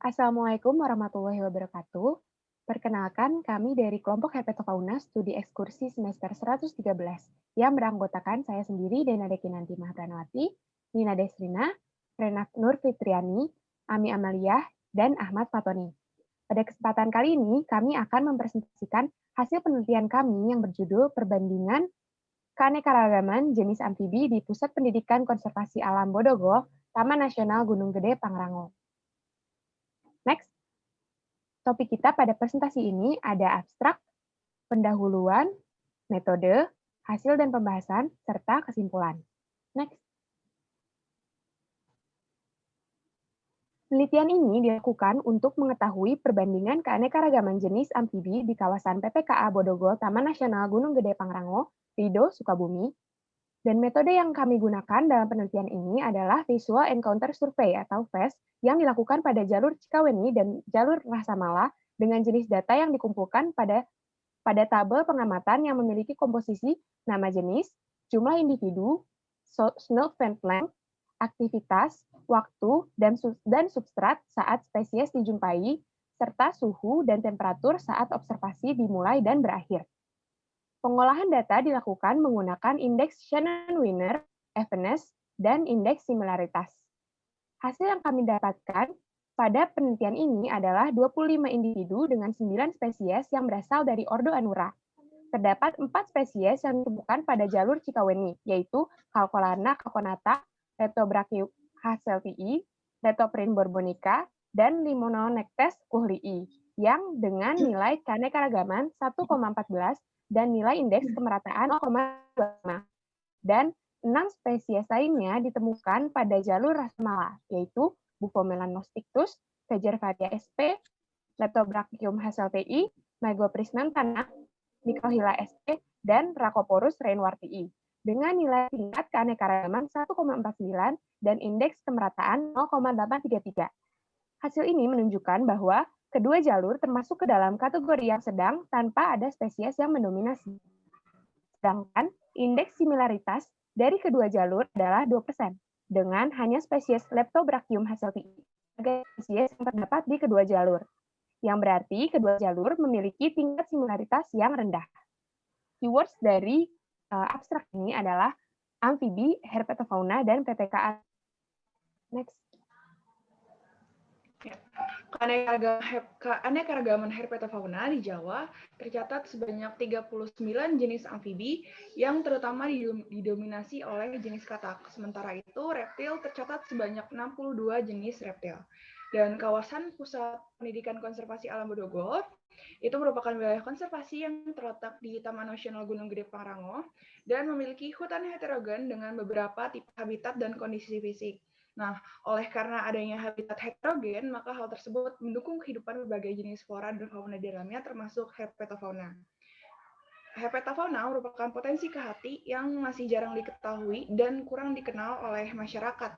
Assalamualaikum warahmatullahi wabarakatuh. Perkenalkan, kami dari kelompok Herpetofauna Studi Ekskursi semester 113 yang beranggotakan saya sendiri Denade Kinanti Mahpranawati, Nina Desrina, Renat Nur Fitriani, Ami Amaliah, dan Ahmad Fatoni. Pada kesempatan kali ini, kami akan mempresentasikan hasil penelitian kami yang berjudul Perbandingan Keanekaragaman Jenis Amfibi di Pusat Pendidikan Konservasi Alam Bodogo, Taman Nasional Gunung Gede, Pangrango. Next. Topik kita pada presentasi ini ada abstrak, pendahuluan, metode, hasil dan pembahasan, serta kesimpulan. Next. Penelitian ini dilakukan untuk mengetahui perbandingan keanekaragaman jenis amfibi di kawasan PPKA Bodogo Taman Nasional Gunung Gede Pangrango, Rido, Sukabumi. Dan metode yang kami gunakan dalam penelitian ini adalah Visual Encounter Survey atau VES yang dilakukan pada jalur Cikaweni dan jalur Rasamala dengan jenis data yang dikumpulkan pada tabel pengamatan yang memiliki komposisi nama jenis, jumlah individu, snout vent length, aktivitas, waktu, dan substrat saat spesies dijumpai, serta suhu dan temperatur saat observasi dimulai dan berakhir. Pengolahan data dilakukan menggunakan indeks Shannon-Wiener, evenness, dan indeks similaritas. Hasil yang kami dapatkan pada penelitian ini adalah 25 individu dengan 9 spesies yang berasal dari Ordo Anura. Terdapat 4 spesies yang ditemukan pada jalur Cikaweni, yaitu Calcolana calconata, Leptobrachium hasseltii, Leptoprin borbonica, dan Limononectes kuhlii, yang dengan nilai keanekaragaman 1,14 dan nilai indeks kemerataan 0,25. Dan 6 spesies lainnya ditemukan pada jalur Rasamala, yaitu Bufomelanostictus, Vegervaria sp, Leptobrachium hasseltii, Megoprismum tanah, Microhyla sp, dan Rhacoporus rainwartii, dengan nilai tingkat keanekaragaman 1,49 dan indeks kemerataan 0,833. Hasil ini menunjukkan bahwa kedua jalur termasuk ke dalam kategori yang sedang tanpa ada spesies yang mendominasi. Sedangkan indeks similaritas dari kedua jalur adalah 2%, dengan hanya spesies Leptobrachium hasseltii sebagai spesies yang terdapat di kedua jalur, yang berarti kedua jalur memiliki tingkat similaritas yang rendah. Keywords dari abstrak ini adalah amfibi, herpetofauna, dan PPKA. Next. Ya. Keanekaragaman herpetofauna di Jawa tercatat sebanyak 39 jenis amfibi yang terutama didominasi oleh jenis katak. Sementara itu, reptil tercatat sebanyak 62 jenis reptil. Dan kawasan Pusat Pendidikan Konservasi Alam Bodogo itu merupakan wilayah konservasi yang terletak di Taman Nasional Gunung Gede Pangrango dan memiliki hutan heterogen dengan beberapa tipe habitat dan kondisi fisik. Nah, oleh karena adanya habitat heterogen, maka hal tersebut mendukung kehidupan berbagai jenis flora dan fauna di dalamnya, termasuk herpetofauna. Herpetofauna merupakan potensi kehati yang masih jarang diketahui dan kurang dikenal oleh masyarakat.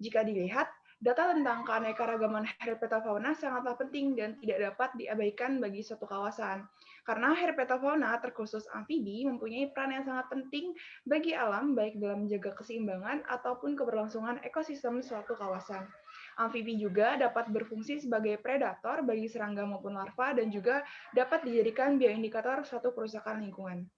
Jika dilihat, data tentang keanekaragaman herpetofauna sangatlah penting dan tidak dapat diabaikan bagi suatu kawasan. Karena herpetofauna terkhusus amfibi mempunyai peran yang sangat penting bagi alam, baik dalam menjaga keseimbangan ataupun keberlangsungan ekosistem suatu kawasan. Amfibi juga dapat berfungsi sebagai predator bagi serangga maupun larva dan juga dapat dijadikan bioindikator suatu kerusakan lingkungan.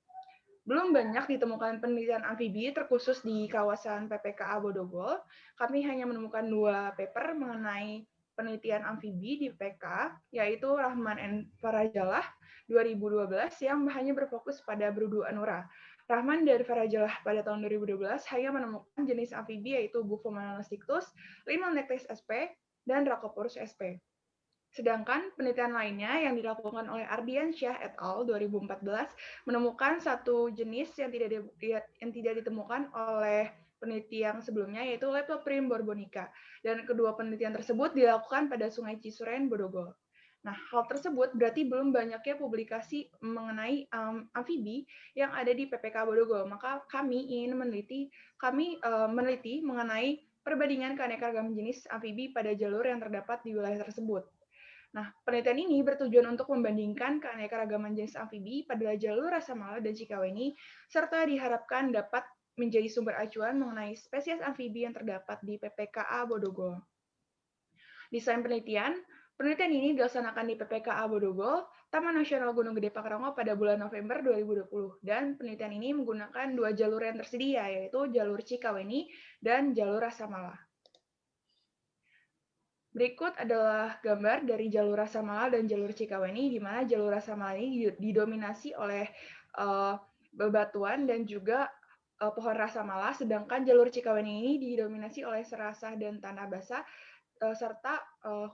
Belum banyak ditemukan penelitian amfibi terkhusus di kawasan PPKA Bodogo. Kami hanya menemukan 2 paper mengenai penelitian amfibi di PK, yaitu Rahman and Farajalah 2012 yang hanya berfokus pada Brudu Anura. Rahman dan Farajalah pada tahun 2012 hanya menemukan jenis amfibi yaitu Bufomelanostictus, Limonectes sp, dan Rhacoporus sp. Sedangkan penelitian lainnya yang dilakukan oleh Ardiansyah et al. 2014 menemukan satu jenis yang tidak ditemukan oleh peneliti yang sebelumnya, yaitu Leptoprin borbonica. Dan kedua penelitian tersebut dilakukan pada Sungai Cisuren, Bodogo. Nah, hal tersebut berarti belum banyaknya publikasi mengenai amfibi yang ada di PPK Bodogo. Maka kami ingin meneliti mengenai perbandingan keanekaragaman jenis amfibi pada jalur yang terdapat di wilayah tersebut. Nah, penelitian ini bertujuan untuk membandingkan keanekaragaman jenis amfibi pada jalur Rasamala dan Cikaweni, serta diharapkan dapat menjadi sumber acuan mengenai spesies amfibi yang terdapat di PPKA Bodogo. Desain penelitian. Penelitian ini dilaksanakan di PPKA Bodogol, Taman Nasional Gunung Gede Pangrango pada bulan November 2020. Dan penelitian ini menggunakan dua jalur yang tersedia, yaitu jalur Cikaweni dan jalur Rasamala. Berikut adalah gambar dari jalur Rasamala dan jalur Cikaweni, di mana jalur Rasamala ini didominasi oleh bebatuan dan juga pohon Rasamala, sedangkan jalur Cikaweni ini didominasi oleh serasah dan tanah basah, serta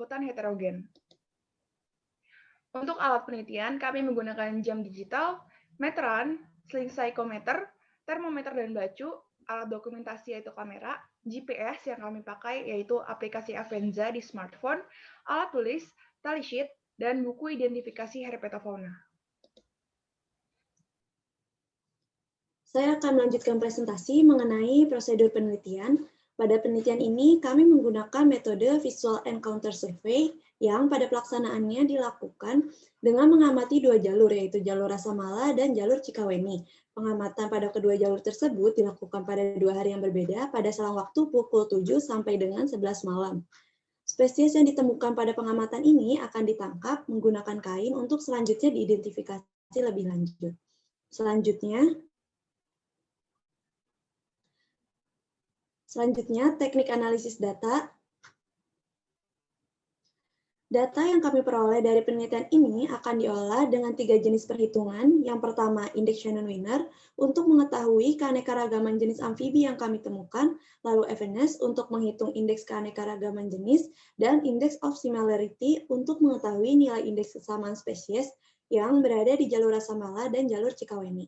hutan heterogen. Untuk alat penelitian, kami menggunakan jam digital, meteran, sling psychometer, termometer dan bacu, alat dokumentasi yaitu kamera, GPS yang kami pakai yaitu aplikasi Avenza di smartphone, alat tulis, tally sheet, dan buku identifikasi herpetofauna. Saya akan melanjutkan presentasi mengenai prosedur penelitian. Pada penelitian ini, kami menggunakan metode Visual Encounter Survey yang pada pelaksanaannya dilakukan dengan mengamati dua jalur, yaitu jalur Rasamala dan jalur Cikaweni. Pengamatan pada kedua jalur tersebut dilakukan pada 2 hari yang berbeda pada selang waktu pukul 7 sampai dengan 11 malam. Spesies yang ditemukan pada pengamatan ini akan ditangkap menggunakan kain untuk selanjutnya diidentifikasi lebih lanjut. Selanjutnya, teknik analisis data. Data yang kami peroleh dari penelitian ini akan diolah dengan 3 jenis perhitungan. Yang pertama, indeks Shannon-Wiener untuk mengetahui keanekaragaman jenis amfibi yang kami temukan, lalu FNS untuk menghitung indeks keanekaragaman jenis, dan indeks of similarity untuk mengetahui nilai indeks kesamaan spesies yang berada di jalur Rasamala dan jalur Cikaweni.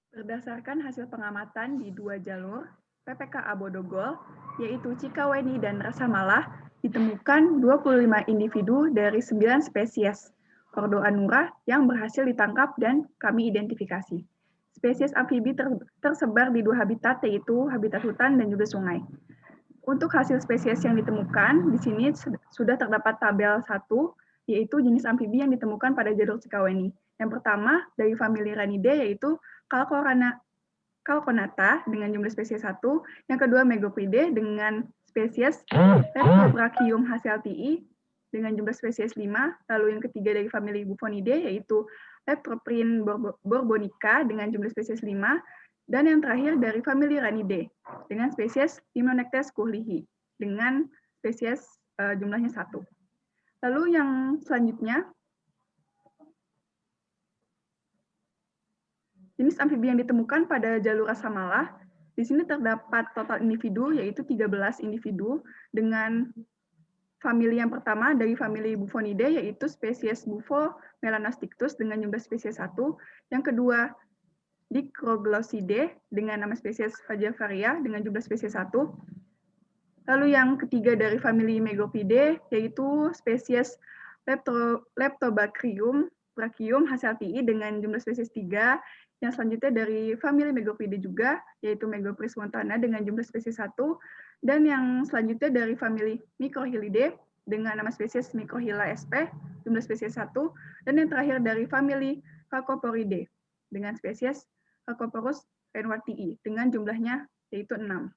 Berdasarkan hasil pengamatan di 2 jalur PPKA Bodogol, yaitu Cikaweni dan Rasamala, ditemukan 25 individu dari 9 spesies Ordo Anura yang berhasil ditangkap dan kami identifikasi. Spesies amfibi tersebar di 2 habitat, yaitu habitat hutan dan juga sungai. Untuk hasil spesies yang ditemukan, di sini sudah terdapat tabel 1, yaitu jenis amfibi yang ditemukan pada jalur Cikaweni. Yang pertama, dari famili Ranidae, yaitu Calconata dengan jumlah spesies 1, yang kedua Megopridae dengan spesies Leptobrachium hasseltii dengan jumlah spesies 5, lalu yang ketiga dari famili Buffonidae yaitu Leptoprin borbonica dengan jumlah spesies 5, dan yang terakhir dari famili Ranidae dengan spesies Hymenoctes cooleyhi dengan spesies jumlahnya 1. Lalu yang selanjutnya, jenis amfibi yang ditemukan pada jalur Rasamala, di sini terdapat total individu, yaitu 13 individu, dengan famili yang pertama dari famili Buffonidae, yaitu spesies Buffo melanastictus dengan jumlah spesies 1, yang kedua Dicroglossidae dengan nama spesies Fagavaria dengan jumlah spesies 1, lalu yang ketiga dari famili Megopridae, yaitu spesies Leptobrachium hasseltii dengan jumlah spesies 3, yang selanjutnya dari famili Megopridae juga, yaitu Megopris montana dengan jumlah spesies 1, dan yang selanjutnya dari famili Microhylidae dengan nama spesies Microhyla sp, jumlah spesies 1, dan yang terakhir dari famili Phacophoridae dengan spesies Phacophorus reinwardtii dengan jumlahnya yaitu 6.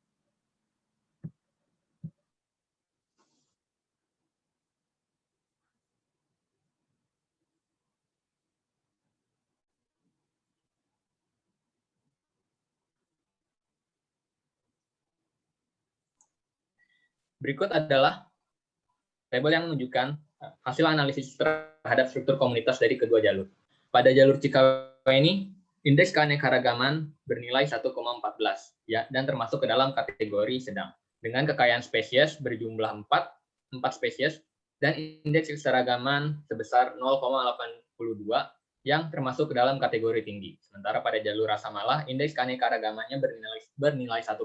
Berikut adalah tabel yang menunjukkan hasil analisis terhadap struktur komunitas dari kedua jalur. Pada jalur Cikaweni, indeks keanekaragaman bernilai 1,14 ya, dan termasuk ke dalam kategori sedang dengan kekayaan spesies berjumlah 4 spesies dan indeks keseragaman sebesar 0,82 yang termasuk ke dalam kategori tinggi. Sementara pada jalur Rasamala, indeks keanekaragamannya bernilai 1,49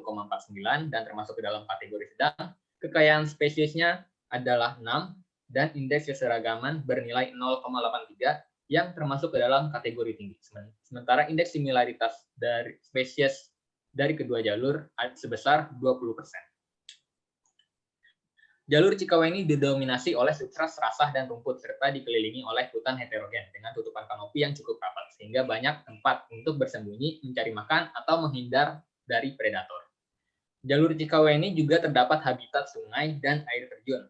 dan termasuk ke dalam kategori sedang. Kekayaan spesiesnya adalah 6 dan indeks keseragaman bernilai 0,83 yang termasuk ke dalam kategori tinggi. Sementara indeks similaritas dari spesies dari kedua jalur sebesar 20%. Jalur Cikaweni didominasi oleh substrat serasah dan rumput serta dikelilingi oleh hutan heterogen dengan tutupan kanopi yang cukup rapat sehingga banyak tempat untuk bersembunyi, mencari makan atau menghindar dari predator. Jalur Cikawai juga terdapat habitat sungai dan air terjun.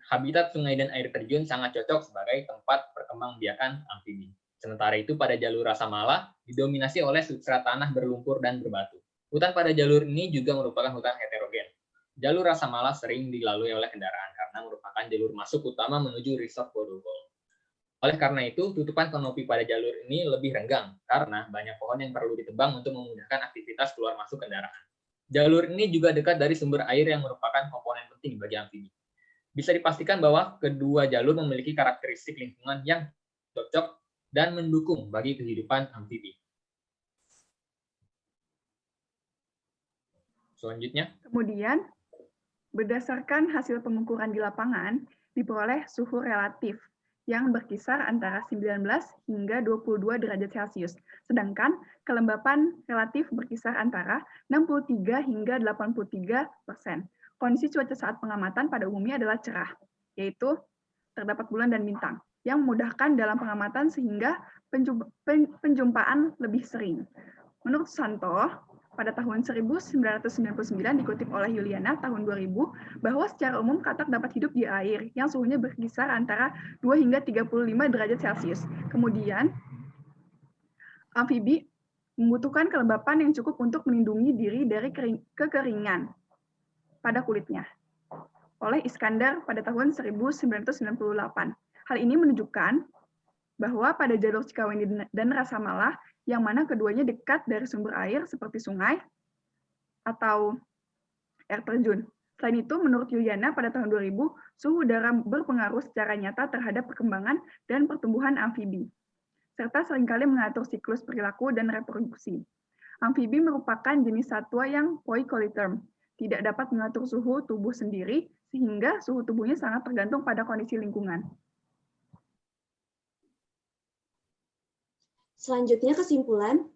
Habitat sungai dan air terjun sangat cocok sebagai tempat perkembangbiakan amfibi. Sementara itu pada jalur Rasamala didominasi oleh substrat tanah berlumpur dan berbatu. Hutan pada jalur ini juga merupakan hutan heterogen. Jalur Rasamala sering dilalui oleh kendaraan karena merupakan jalur masuk utama menuju Resort Bodogol. Oleh karena itu, tutupan kanopi pada jalur ini lebih renggang karena banyak pohon yang perlu ditebang untuk memudahkan aktivitas keluar masuk kendaraan. Jalur ini juga dekat dari sumber air yang merupakan komponen penting bagi amfibi. Bisa dipastikan bahwa kedua jalur memiliki karakteristik lingkungan yang cocok dan mendukung bagi kehidupan amfibi. Selanjutnya. Kemudian, berdasarkan hasil pengukuran di lapangan, diperoleh suhu relatif yang berkisar antara 19 hingga 22 derajat Celcius, sedangkan kelembapan relatif berkisar antara 63 hingga 83%. Kondisi cuaca saat pengamatan pada umumnya adalah cerah, yaitu terdapat bulan dan bintang, yang memudahkan dalam pengamatan sehingga penjumpaan lebih sering. Menurut Santo, pada tahun 1999 dikutip oleh Yuliana tahun 2000 bahwa secara umum katak dapat hidup di air yang suhunya berkisar antara 2 hingga 35 derajat Celcius. Kemudian, amfibi membutuhkan kelembapan yang cukup untuk melindungi diri dari kekeringan pada kulitnya. Oleh Iskandar pada tahun 1998. Hal ini menunjukkan bahwa pada jalur Cikawai dan Rasamala, yang mana keduanya dekat dari sumber air seperti sungai atau air terjun. Selain itu, menurut Yuliana pada tahun 2000, suhu udara berpengaruh secara nyata terhadap perkembangan dan pertumbuhan amfibi, serta seringkali mengatur siklus perilaku dan reproduksi. Amfibi merupakan jenis satwa yang poikoliterm, tidak dapat mengatur suhu tubuh sendiri, sehingga suhu tubuhnya sangat tergantung pada kondisi lingkungan. Selanjutnya kesimpulan.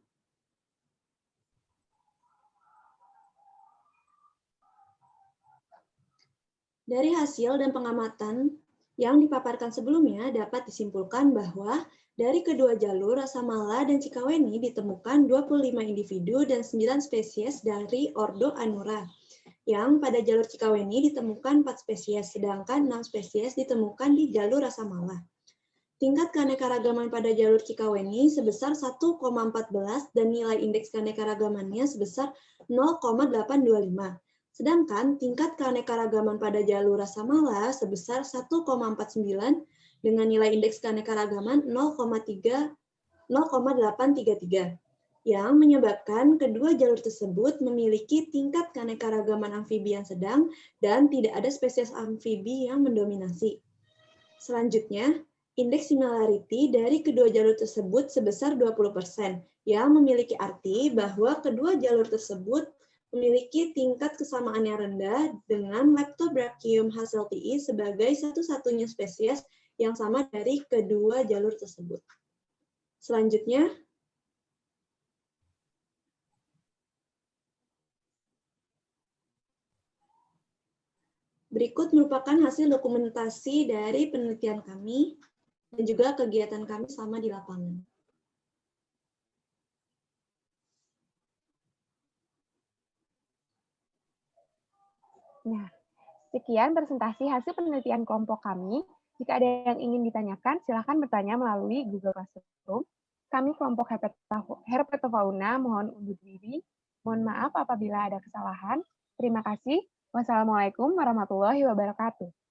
Dari hasil dan pengamatan yang dipaparkan sebelumnya dapat disimpulkan bahwa dari kedua jalur Rasamala dan Cikaweni ditemukan 25 individu dan 9 spesies dari ordo Anura. Yang pada jalur Cikaweni ditemukan 4 spesies, sedangkan 6 spesies ditemukan di jalur Rasamala. Tingkat keanekaragaman pada jalur Cikaweni sebesar 1,14 dan nilai indeks keanekaragamannya sebesar 0,825. Sedangkan tingkat keanekaragaman pada jalur Rasamala sebesar 1,49 dengan nilai indeks keanekaragaman 0,833, yang menyebabkan kedua jalur tersebut memiliki tingkat keanekaragaman amfibi yang sedang dan tidak ada spesies amfibi yang mendominasi. Selanjutnya, indeks similarity dari kedua jalur tersebut sebesar 20%, yang memiliki arti bahwa kedua jalur tersebut memiliki tingkat kesamaan yang rendah dengan Leptobrachium hasseltii sebagai satu-satunya spesies yang sama dari kedua jalur tersebut. Selanjutnya, berikut merupakan hasil dokumentasi dari penelitian kami dan juga kegiatan kami selama di lapangan. Nah, sekian presentasi hasil penelitian kelompok kami. Jika ada yang ingin ditanyakan, silakan bertanya melalui Google Classroom. Kami kelompok Herpetofauna mohon undur diri. Mohon maaf apabila ada kesalahan. Terima kasih. Wassalamualaikum warahmatullahi wabarakatuh.